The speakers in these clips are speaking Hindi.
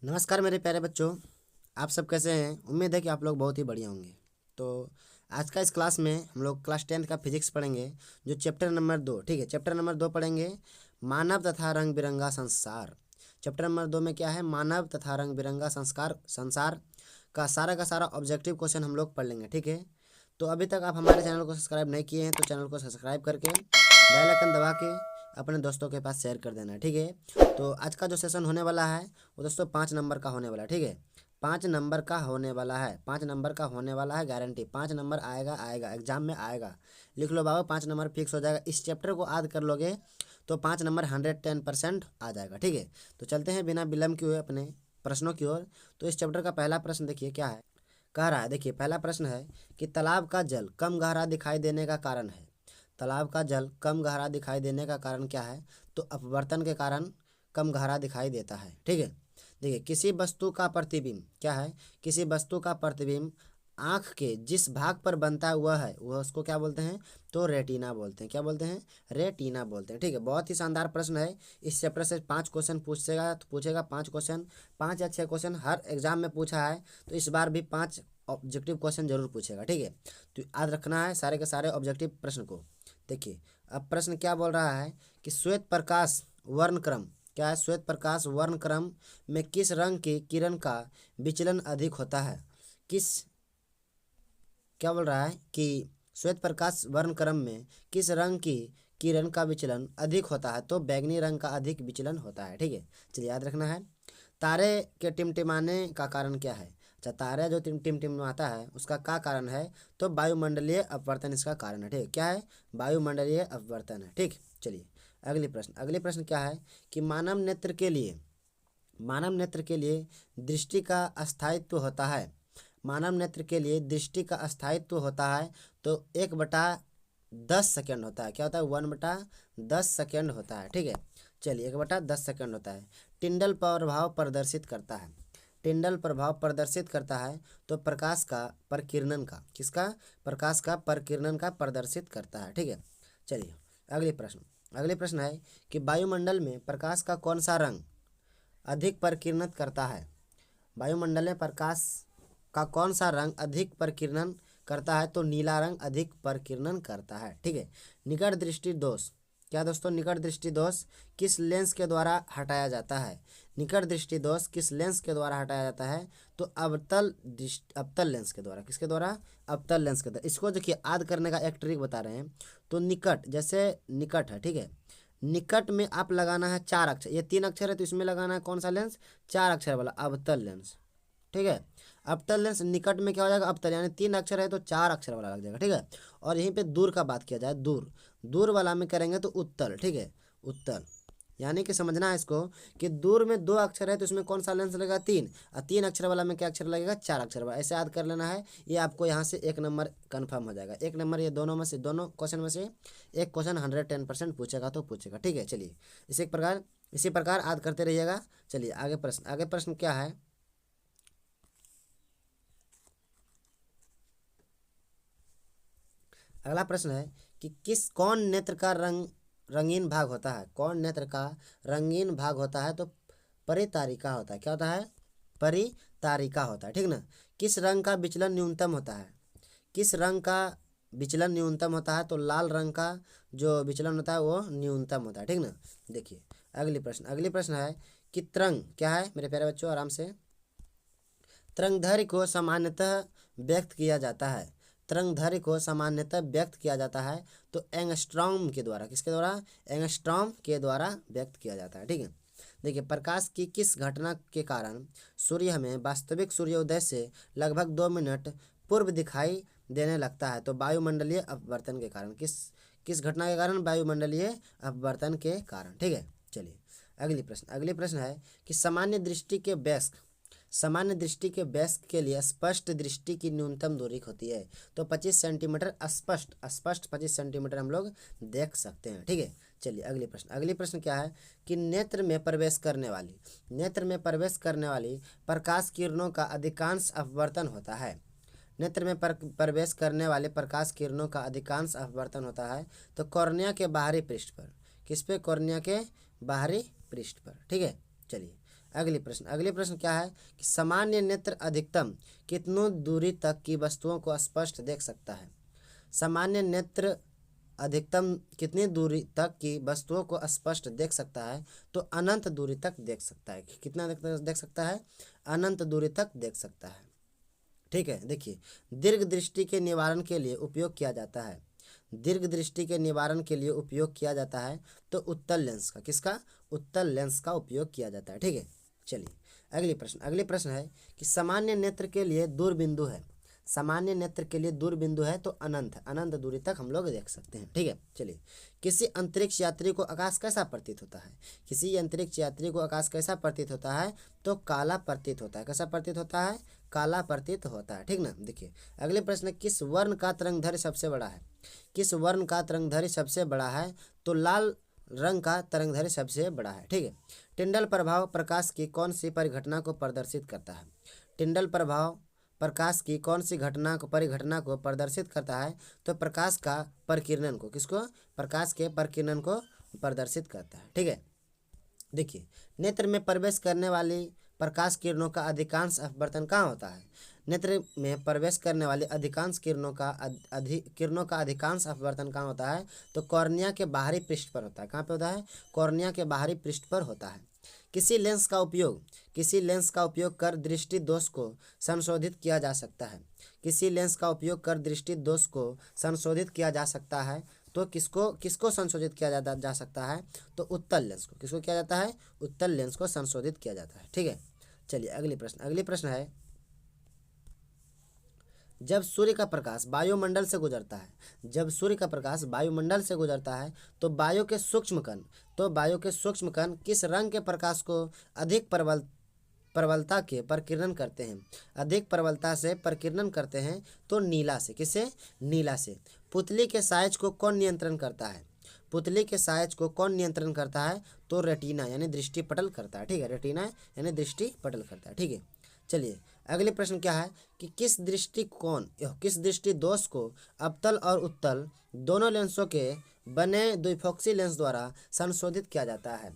नमस्कार मेरे प्यारे बच्चों। आप सब कैसे हैं? उम्मीद है कि आप लोग बहुत ही बढ़िया होंगे। तो आज का इस क्लास में हम लोग क्लास 10th का फिजिक्स पढ़ेंगे, जो चैप्टर नंबर 2। ठीक है, चैप्टर नंबर 2 पढ़ेंगे, मानव तथा रंग बिरंगा संसार। चैप्टर नंबर 2 में क्या है? मानव तथा रंग बिरंगा संसार का सारा ऑब्जेक्टिव क्वेश्चन हम लोग पढ़ लेंगे। ठीक है, तो अभी तक आप हमारे चैनल को सब्सक्राइब नहीं किए हैं तो चैनल को सब्सक्राइब करके बेल आइकन दबा के अपने दोस्तों के पास शेयर कर देना है। ठीक है, तो आज का जो सेशन होने वाला है वो दोस्तों 5 नंबर का होने वाला है। ठीक है, 5 नंबर का होने वाला है, 5 नंबर का होने वाला है, गारंटी 5 नंबर आएगा एग्जाम में आएगा। लिख लो बाबा, 5 नंबर फिक्स हो जाएगा। इस चैप्टर को याद कर लोगे तो 5 नंबर 110% आ जाएगा। ठीक है, तो चलते हैं बिना विलम्ब किए अपने प्रश्नों की ओर। तो इस चैप्टर का पहला प्रश्न देखिए क्या है, कह रहा है। देखिए पहला प्रश्न है कि तालाब का जल कम गहरा दिखाई देने का कारण है। तालाब का जल कम गहरा दिखाई देने का कारण क्या है? तो अपवर्तन के कारण कम गहरा दिखाई देता है। ठीक है, देखिए किसी वस्तु का प्रतिबिंब क्या है? किसी वस्तु का प्रतिबिंब आँख के जिस भाग पर बनता हुआ है वह उसको क्या बोलते हैं? तो रेटिना बोलते हैं। क्या बोलते हैं? रेटिना बोलते हैं। ठीक है, बहुत ही शानदार प्रश्न है। इस चैप्टर से 5 क्वेश्चन पूछेगा 5 क्वेश्चन, 5 या 6 क्वेश्चन हर एग्जाम में पूछा है, तो इस बार भी 5 ऑब्जेक्टिव क्वेश्चन जरूर पूछेगा। ठीक है, तो याद रखना है सारे के सारे ऑब्जेक्टिव प्रश्न को। देखिए अब प्रश्न क्या बोल रहा है कि श्वेत प्रकाश वर्णक्रम क्या है? श्वेत प्रकाश वर्णक्रम में किस रंग की किरण का विचलन अधिक होता है? किस क्या बोल रहा है कि श्वेत प्रकाश वर्णक्रम में किस रंग की किरण का विचलन अधिक होता है? तो बैंगनी रंग का अधिक विचलन होता है। ठीक है, चलिए याद रखना है। तारे के टिमटिमाने का कारण क्या है? अच्छा, तारा जो टिमटिमाता है उसका क्या कारण है? तो वायुमंडलीय अपवर्तन इसका कारण है। ठीक है, क्या है? वायुमंडलीय अपवर्तन है। ठीक, चलिए अगली प्रश्न क्या है कि मानव नेत्र के लिए दृष्टि का अस्थायित्व होता है। मानव नेत्र के लिए दृष्टि का अस्थायित्व होता है तो 1/10 सेकेंड होता है। क्या होता है? 1/10 सेकेंड होता है। ठीक है, चलिए 1/10 सेकेंड होता है। टिंडल प्रभाव प्रदर्शित करता है। टिंडल प्रभाव प्रदर्शित करता है तो प्रकाश का प्रकीर्णन का किसका? प्रकाश का प्रकीर्णन का प्रदर्शित करता है। ठीक है, चलिए अगले प्रश्न है कि वायुमंडल में प्रकाश का कौन सा रंग अधिक प्रकीर्णित करता है? वायुमंडल में प्रकाश का कौन सा रंग अधिक प्रकीर्णन करता है? तो नीला रंग अधिक प्रकीर्णन करता है। ठीक है, निकट दृष्टि दोष क्या दोस्तों? निकट दृष्टि दोष किस लेंस के द्वारा हटाया जाता है? निकट दृष्टि दोष किस लेंस के द्वारा हटाया जाता है? तो अवतल लेंस के द्वारा। किसके द्वारा? अवतल लेंस के द्वारा। इसको देखिए याद करने का एक ट्रिक बता रहे हैं। तो निकट, जैसे निकट है, ठीक है, निकट में आप लगाना है 4 अक्षर, ये 3 अक्षर है तो इसमें लगाना है कौन सा लेंस? 4 अक्षर वाला अवतल लेंस। ठीक है, अवतल लेंस निकट में क्या हो जाएगा? अवतल, यानी 3 अक्षर है तो 4 अक्षर वाला लग जाएगा। ठीक है, और यहीं पे दूर का बात किया जाए, दूर वाला में करेंगे तो उत्तल। ठीक है, उत्तल, यानी कि समझना है इसको कि दूर में 2 अक्षर है तो इसमें कौन सा लेंस लगेगा? 3, और 3 अक्षर वाला में क्या अक्षर लगेगा? 4 अक्षर वाला। ऐसे याद कर लेना है। ये आपको यहाँ से 1 नंबर कन्फर्म हो जाएगा। 1 नंबर ये दोनों क्वेश्चन में से एक क्वेश्चन 110% पूछेगा तो पूछेगा। ठीक है, चलिए इसी प्रकार याद करते रहिएगा। चलिए आगे प्रश्न क्या है? अगला प्रश्न है कि कौन नेत्र का रंगीन भाग होता है? कौन नेत्र का रंगीन भाग होता है? तो परितारिका होता है। क्या होता है? परितारिका होता है। ठीक ना। किस रंग का विचलन न्यूनतम होता है? किस रंग का विचलन न्यूनतम होता है? तो लाल रंग का जो विचलन होता है वो न्यूनतम होता है। ठीक ना। देखिए अगली प्रश्न है कि तरंग क्या है? मेरे प्यारे बच्चों आराम से। तरंगदैर्घ्य को सामान्यतः व्यक्त किया जाता है। तरंगदैर्घ्य को सामान्यतः व्यक्त किया जाता है तो एंगस्ट्रॉम के द्वारा। किसके द्वारा? एंगस्ट्रॉम के द्वारा व्यक्त किया जाता है। ठीक है, देखिए प्रकाश की किस घटना के कारण सूर्य हमें वास्तविक सूर्योदय से लगभग 2 मिनट पूर्व दिखाई देने लगता है? तो वायुमंडलीय अपवर्तन के कारण। किस घटना के कारण? वायुमंडलीय अपवर्तन के कारण। ठीक है, चलिए अगली प्रश्न है कि सामान्य दृष्टि के वयस्क के लिए स्पष्ट दृष्टि की न्यूनतम दूरी होती है। तो 25 सेंटीमीटर स्पष्ट 25 सेंटीमीटर हम लोग देख सकते हैं। ठीक है, चलिए अगली प्रश्न क्या है कि नेत्र में प्रवेश करने वाली प्रकाश किरणों का अधिकांश अपवर्तन होता है। नेत्र में प्रवेश करने वाले प्रकाश किरणों का अधिकांश अपवर्तन होता है तो कॉर्निया के बाहरी पृष्ठ पर। किस पे? कॉर्निया के बाहरी पृष्ठ पर। ठीक है, चलिए अगली प्रश्न क्या है कि सामान्य नेत्र अधिकतम कितनों दूरी तक की वस्तुओं को स्पष्ट देख सकता है। सामान्य नेत्र अधिकतम कितनी दूरी तक की वस्तुओं को स्पष्ट देख सकता है, तो अनंत दूरी तक देख सकता है। कितना देख सकता है? अनंत दूरी तक देख सकता है। ठीक है, देखिए दीर्घ दृष्टि के निवारण के लिए उपयोग किया जाता है। दीर्घ दृष्टि के निवारण के लिए उपयोग किया जाता है तो उत्तल लेंस का, किसका? उत्तल लेंस का उपयोग किया जाता है। ठीक है, चलिए अगली प्रश्न है कि सामान्य नेत्र के लिए दूर बिंदु है। सामान्य नेत्र के लिए दूर बिंदु है तो अनंत दूरी तक हम लोग देख सकते हैं। ठीक है, चलिए किसी अंतरिक्ष यात्री को आकाश कैसा प्रतीत होता है? किसी अंतरिक्ष यात्री को आकाश कैसा प्रतीत होता है? तो काला प्रतीत होता है। कैसा प्रतीत होता है? काला प्रतीत होता है। ठीक ना। देखिए अगले प्रश्न, किस वर्ण का तरंगदैर्घ्य सबसे बड़ा है? किस वर्ण का तरंगदैर्घ्य सबसे बड़ा है? तो लाल रंग का तरंगदैर्घ्य सबसे बड़ा है। ठीक है, टिंडल प्रभाव प्रकाश की कौन सी परिघटना को प्रदर्शित करता है? टिंडल प्रभाव प्रकाश की कौन सी परिघटना को प्रदर्शित करता है? तो प्रकाश का परिकिरणन को, किसको? प्रकाश के परिकिरणन को प्रदर्शित करता है। ठीक है, देखिए नेत्र में प्रवेश करने वाली प्रकाश किरणों का अधिकांश अपवर्तन कहाँ होता है? नेत्र में प्रवेश करने वाली अधिकांश किरणों का अधिकांश अपवर्तन कहाँ होता है? तो कॉर्निया के बाहरी पृष्ठ पर होता है। कहाँ पे होता है? कॉर्निया के बाहरी पृष्ठ पर होता है। किसी लेंस का उपयोग कर दृष्टि दोष को संशोधित किया जा सकता है। किसी लेंस का उपयोग कर दृष्टि दोष को संशोधित किया जा सकता है तो किसको संशोधित किया जा सकता है? तो उत्तल लेंस को। किसको किया जाता है? उत्तल लेंस को संशोधित किया जाता है। ठीक है, चलिए अगली प्रश्न है, जब सूर्य का प्रकाश वायुमंडल से गुजरता है तो वायु के सूक्ष्म कण किस रंग के प्रकाश को अधिक प्रबलता के प्रकीर्णन करते हैं? अधिक प्रबलता से प्रकीर्णन करते हैं तो नीला से। किसे? नीला से। पुतली के साइज को कौन नियंत्रण करता है? पुतली के साइज को कौन नियंत्रण करता है? तो रेटिना यानी दृष्टिपटल करता है। ठीक है, रेटिना यानी दृष्टिपटल करता है। ठीक है, चलिए अगले प्रश्न क्या है कि किस दृष्टि दोष को अवतल और उत्तल दोनों लेंसों के बने द्विफोक्सी लेंस द्वारा संशोधित किया जाता है?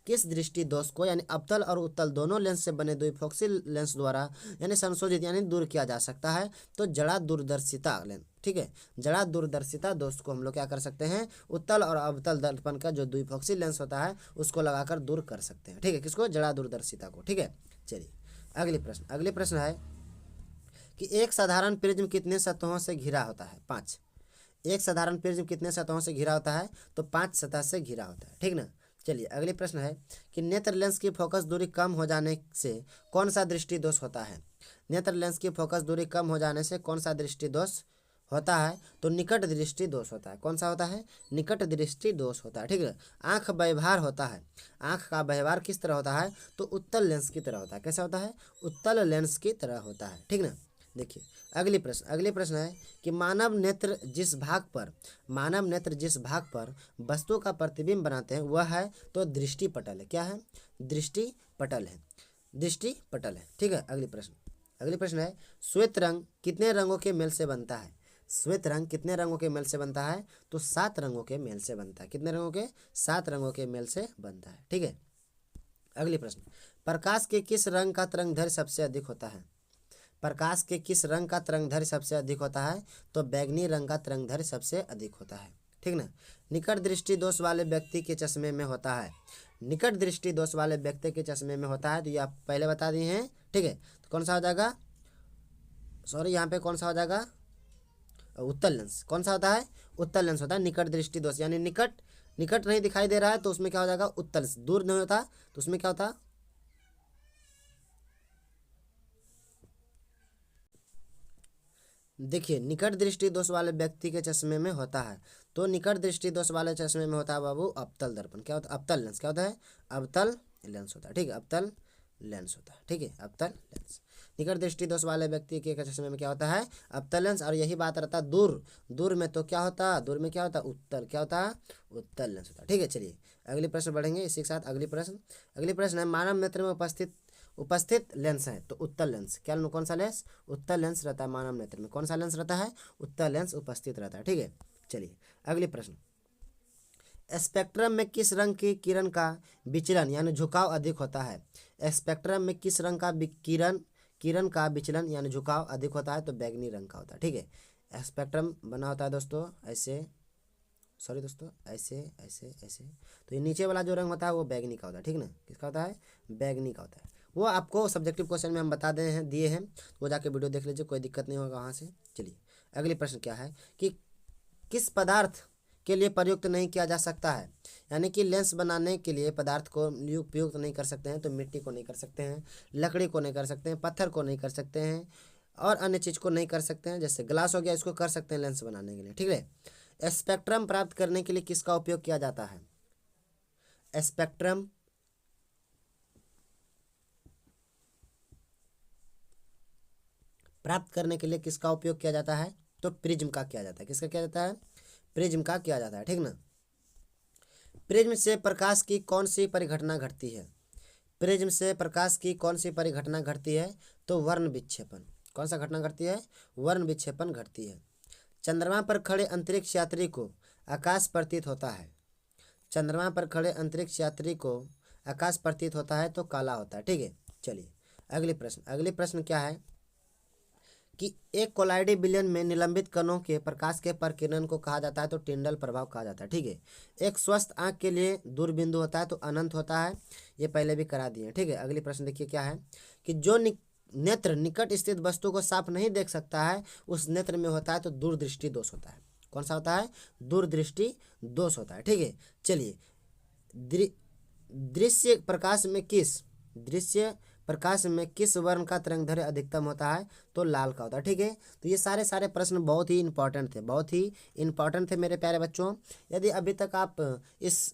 किस दृष्टि दोष को यानी अवतल और उत्तल दोनों लेंस से बने द्विफोक्सी लेंस द्वारा यानी संशोधित यानी दूर किया जा सकता है? तो जड़ा दूरदर्शिता लेंस। ठीक है, जड़ा दूरदर्शिता दोष को हम लोग क्या कर सकते हैं? उत्तल और अवतल दर्पण का जो द्विफोक्सी लेंस होता है उसको लगाकर दूर कर सकते हैं। ठीक है, किसको? जड़ा दूरदर्शिता को। ठीक है, चलिए अगले प्रश्न है कि एक साधारण प्रिज्म कितने सतहों से घिरा होता है? 5। एक साधारण प्रिज्म कितने सतहों से घिरा होता है? तो 5 सतह से घिरा होता है। ठीक ना। चलिए अगले प्रश्न है कि नेत्र लेंस की फोकस दूरी कम हो जाने से कौन सा दृष्टि दोष होता है? नेत्र लेंस की फोकस दूरी कम हो जाने से कौन सा दृष्टि दोष होता है? तो निकट दृष्टि दोष होता है। कौन सा होता है? निकट दृष्टि दोष होता है। ठीक है, आंख व्यवहार होता है। आंख का व्यवहार किस तरह होता है? तो उत्तल लेंस की तरह होता है। कैसा होता है? उत्तल लेंस की तरह होता है। ठीक ना। देखिए अगले प्रश्न है कि मानव नेत्र जिस भाग पर वस्तु का प्रतिबिंब बनाते हैं वह है तो दृष्टिपटल है। क्या है? दृष्टिपटल है। ठीक है, अगले प्रश्न है श्वेत रंग कितने रंगों के मेल से बनता है? श्वेत रंग कितने रंगों के मेल से बनता है? तो 7 रंगों के मेल से बनता है। कितने रंगों के? 7 रंगों के मेल से बनता है। ठीक है, अगले प्रश्न, प्रकाश के किस रंग का तरंगदैर्घ्य सबसे अधिक होता है? प्रकाश के किस रंग का तरंगदैर्घ्य सबसे अधिक होता है? तो बैगनी रंग का तरंगदैर्घ्य सबसे अधिक होता है। ठीक ना। निकट दृष्टि दोष वाले व्यक्ति के चश्मे में होता है। निकट दृष्टि दोष वाले व्यक्ति के चश्मे में होता है तो ये आप पहले बता दिए हैं। ठीक है, तो कौन सा हो जाएगा? सॉरी, यहाँ पे कौन सा हो जाएगा? उत्तल लेंस। कौन सा होता है? उत्तल लेंस होता है। निकट दृष्टि दोष यानी निकट नहीं दिखाई दे रहा है तो उसमें क्या हो जाएगा? उत्तल। दूर नहीं होता तो उसमें क्या होता? देखिए निकट दृष्टि दोष वाले व्यक्ति के चश्मे में होता है तो निकट दृष्टि दोष वाले चश्मे में होता है बाबू अवतल दर्पण। क्या होता है? अवतल लेंस। क्या होता है? अवतल लेंस होता है। ठीक है, अवतल लेंस होता है। ठीक है, अवतल लेंस। निकट दृष्टि दोष वाले व्यक्ति के चश्मे में क्या होता है? अवतल लेंस। और यही बात रहता है दूर में तो क्या होता है? दूर में क्या होता है? उत्तल। क्या होता है? उत्तल लेंस होता है। ठीक है, चलिए अगले प्रश्न बढ़ेंगे इसी के साथ। अगले प्रश्न है मानव नेत्र में उपस्थित लेंस है तो उत्तल लेंस। क्या कौन सा लेंस? उत्तल लेंस रहता है मानव नेत्र में। कौन सा लेंस रहता है? उत्तल लेंस उपस्थित रहता है। ठीक है, चलिए अगले प्रश्न, स्पेक्ट्रम में किस रंग की किरण का विचलन यानी झुकाव अधिक होता है। स्पेक्ट्रम में किस रंग का किरण किरण का विचलन यानी झुकाव अधिक होता है, तो बैगनी रंग का होता है। ठीक है, स्पेक्ट्रम बना होता है दोस्तों ऐसे, सॉरी दोस्तों, ऐसे ऐसे ऐसे, तो ये नीचे वाला जो रंग होता है वो बैगनी का होता है। ठीक ना, किसका होता है, बैगनी का होता है। वो आपको सब्जेक्टिव क्वेश्चन में हम बता दिए हैं, वो जाके वीडियो देख लीजिए, कोई दिक्कत नहीं होगा वहाँ से। चलिए अगली प्रश्न क्या है कि किस पदार्थ के लिए प्रयुक्त नहीं किया जा सकता है, यानी कि लेंस बनाने के लिए पदार्थ को उपयुक्त नहीं कर सकते हैं, तो मिट्टी को नहीं कर सकते हैं, लकड़ी को नहीं कर सकते हैं, पत्थर को नहीं कर सकते हैं, और अन्य चीज़ को नहीं कर सकते हैं। जैसे ग्लास हो गया, इसको कर सकते हैं लेंस बनाने के लिए। ठीक है, स्पेक्ट्रम प्राप्त करने के लिए किसका उपयोग किया जाता है। स्पेक्ट्रम प्राप्त करने के लिए किसका उपयोग किया जाता है, तो प्रिज्म का किया जाता है। किसका किया जाता है, प्रिज्म का किया जाता है। ठीक ना, प्रिज्म से प्रकाश की कौन सी परिघटना घटती है। प्रिज्म से प्रकाश की कौन सी परिघटना घटती है, तो वर्ण विक्षेपण। कौन सा घटना घटती है, वर्ण विक्षेपण घटती है। चंद्रमा पर खड़े अंतरिक्ष यात्री को आकाश प्रतीत होता है। चंद्रमा पर खड़े अंतरिक्ष यात्री को आकाश प्रतीत होता है, तो काला होता है। ठीक है, चलिए अगली प्रश्न क्या है कि एक कोलाइडी विलयन में निलंबित कणों के प्रकाश के प्रकीर्णन को कहा जाता है, तो टिंडल प्रभाव कहा जाता है। ठीक है, एक स्वस्थ आंख के लिए दूर बिंदु होता है, तो अनंत होता है, ये पहले भी करा दिए। ठीक है, अगली प्रश्न देखिए क्या है कि जो नेत्र निकट स्थित वस्तु को साफ नहीं देख सकता है, उस नेत्र में होता है, तो दूरदृष्टि दोष होता है। कौन सा होता है, दूरदृष्टि दोष होता है। ठीक है, चलिए दृश्य प्रकाश में किस वर्ण का तरंगदैर्घ्य अधिकतम होता है, तो लाल का होता है। ठीक है, तो ये सारे प्रश्न बहुत ही इंपॉर्टेंट थे मेरे प्यारे बच्चों। यदि अभी तक आप इस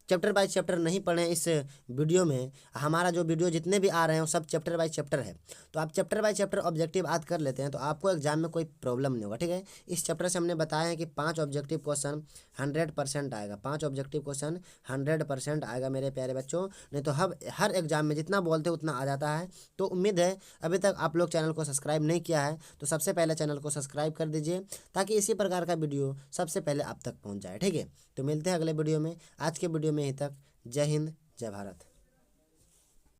चैप्टर बाय चैप्टर नहीं पढ़े इस वीडियो में, हमारा जो वीडियो जितने भी आ रहे हैं वो सब चैप्टर बाय चैप्टर है, तो आप चैप्टर बाय चैप्टर ऑब्जेक्टिव याद कर लेते हैं, तो आपको एग्जाम में कोई प्रॉब्लम नहीं होगा। ठीक है, इस चैप्टर से हमने बताया है कि 5 ऑब्जेक्टिव क्वेश्चन 100% आएगा। 5 ऑब्जेक्टिव क्वेश्चन 100% आएगा मेरे प्यारे बच्चों, नहीं तो हर एग्जाम में जितना बोलते उतना आ जाता है। तो उम्मीद है अभी तक आप लोग चैनल को सब्सक्राइब नहीं किया है, तो सबसे पहले चैनल को सब्सक्राइब कर दीजिए, ताकि इसी प्रकार का वीडियो सबसे पहले आप तक पहुँच जाए। ठीक है, तो मिलते हैं अगले वीडियो में। आज के वीडियो में यहीं तक। जय हिंद, जय भारत।